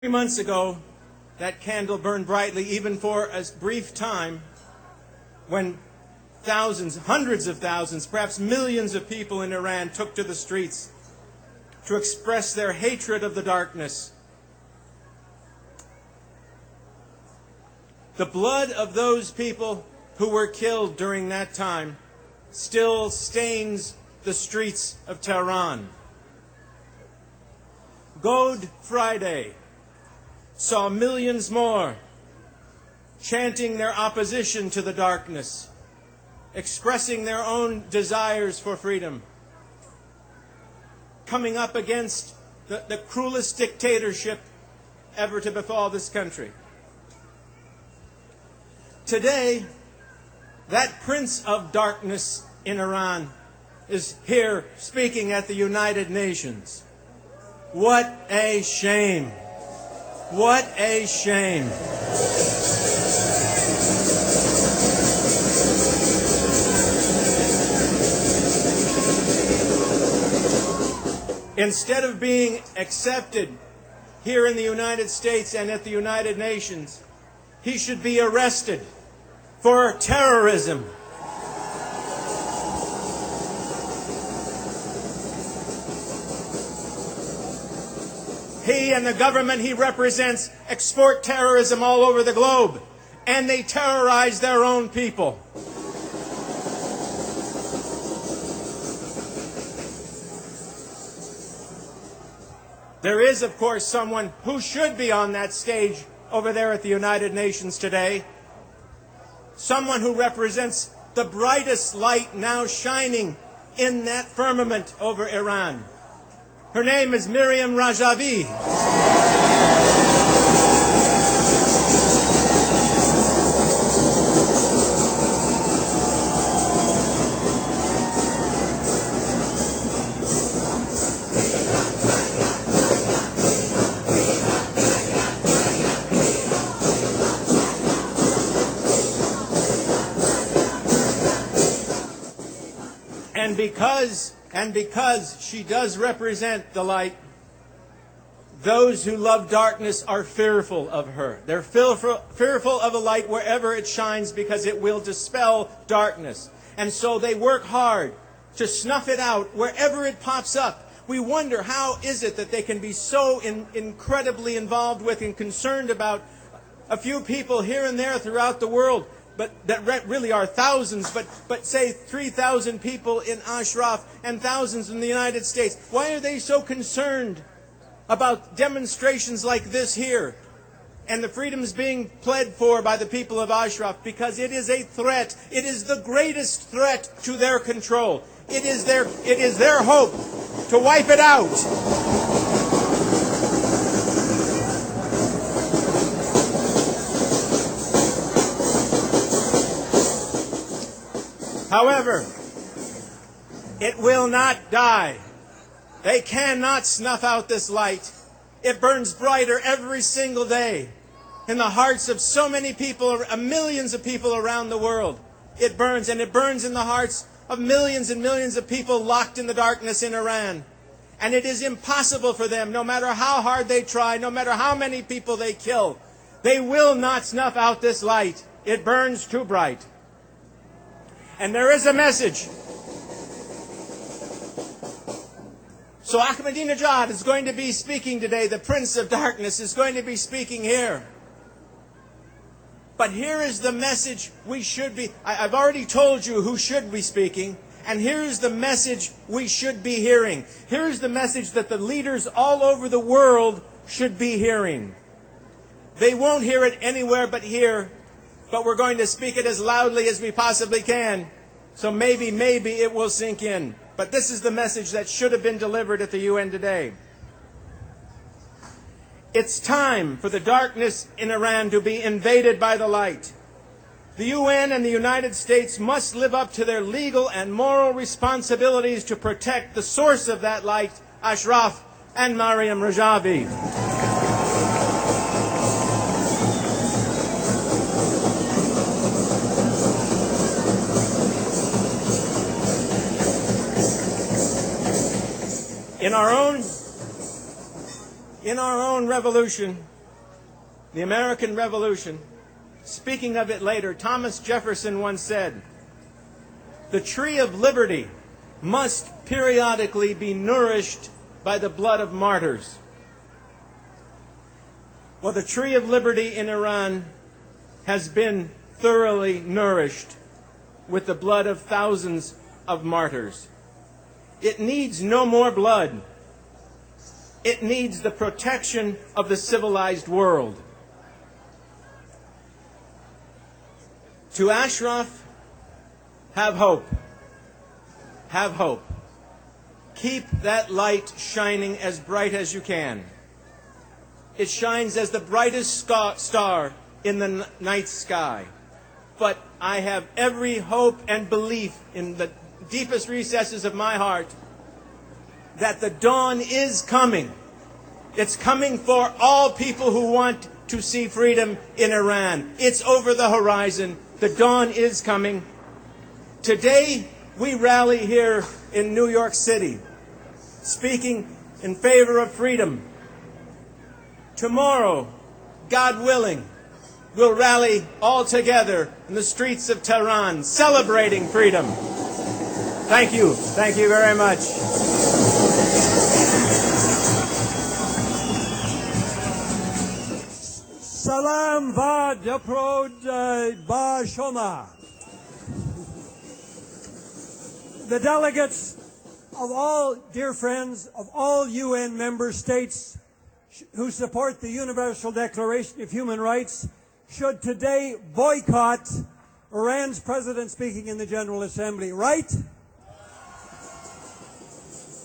months ago, that candle burned brightly, even for a brief time, when thousands, hundreds of thousands, perhaps millions of people in Iran took to the streets to express their hatred of the darkness. The blood of those people who were killed during that time still stains the streets of Tehran. Good Friday saw millions more chanting their opposition to the darkness, expressing their own desires for freedom, coming up against the cruelest dictatorship ever to befall this country. Today, that Prince of Darkness in Iran is here speaking at the United Nations. What a shame! What a shame! Instead of being accepted here in the United States and at the United Nations, he should be arrested for terrorism. He and the government he represents export terrorism all over the globe, and they terrorize their own people. There is, of course, someone who should be on that stage over there at the United Nations today. Someone who represents the brightest light now shining in that firmament over Iran. Her name is Miriam Rajavi. And because she does represent the light, those who love darkness are fearful of her. They're fearful of the light wherever it shines because it will dispel darkness. And so they work hard to snuff it out wherever it pops up. We wonder, how is it that they can be so incredibly involved with and concerned about a few people here and there throughout the world, but that really are thousands, but say 3,000 people in Ashraf and thousands in the United States. Why are they so concerned about demonstrations like this here and the freedoms being pled for by the people of Ashraf? Because it is a threat. It is the greatest threat to their control. It is their hope to wipe it out. However, it will not die. They cannot snuff out this light. It burns brighter every single day in the hearts of so many people, millions of people around the world. It burns, and it burns in the hearts of millions and millions of people locked in the darkness in Iran. And it is impossible for them, no matter how hard they try, no matter how many people they kill, they will not snuff out this light. It burns too bright. And there is a message. So Ahmadinejad is going to be speaking today. The Prince of Darkness is going to be speaking here. But here is the message we should be. I've already told you who should be speaking. And here's the message we should be hearing. Here's the message that the leaders all over the world should be hearing. They won't hear it anywhere but here. But we're going to speak it as loudly as we possibly can. So maybe it will sink in. But this is the message that should have been delivered at the UN today. It's time for the darkness in Iran to be invaded by the light. The UN and the United States must live up to their legal and moral responsibilities to protect the source of that light, Ashraf and Mariam Rajavi. In our own revolution, the American Revolution, speaking of it later, Thomas Jefferson once said, "The tree of liberty must periodically be nourished by the blood of martyrs." Well, the tree of liberty in Iran has been thoroughly nourished with the blood of thousands of martyrs. It needs no more blood. It needs the protection of the civilized world. To Ashraf, have hope. Have hope. Keep that light shining as bright as you can. It shines as the brightest star in the night sky. But I have every hope and belief in the deepest recesses of my heart that the dawn is coming. It's coming for all people who want to see freedom in Iran. It's over the horizon. The dawn is coming. Today, we rally here in New York City, speaking in favor of freedom. Tomorrow, God willing, we'll rally all together in the streets of Tehran, celebrating freedom. Thank you. Thank you very much. سلام و درود با شما. The delegates of all, dear friends, of all UN member states who support the Universal Declaration of Human Rights should today boycott Iran's president speaking in the General Assembly. Right?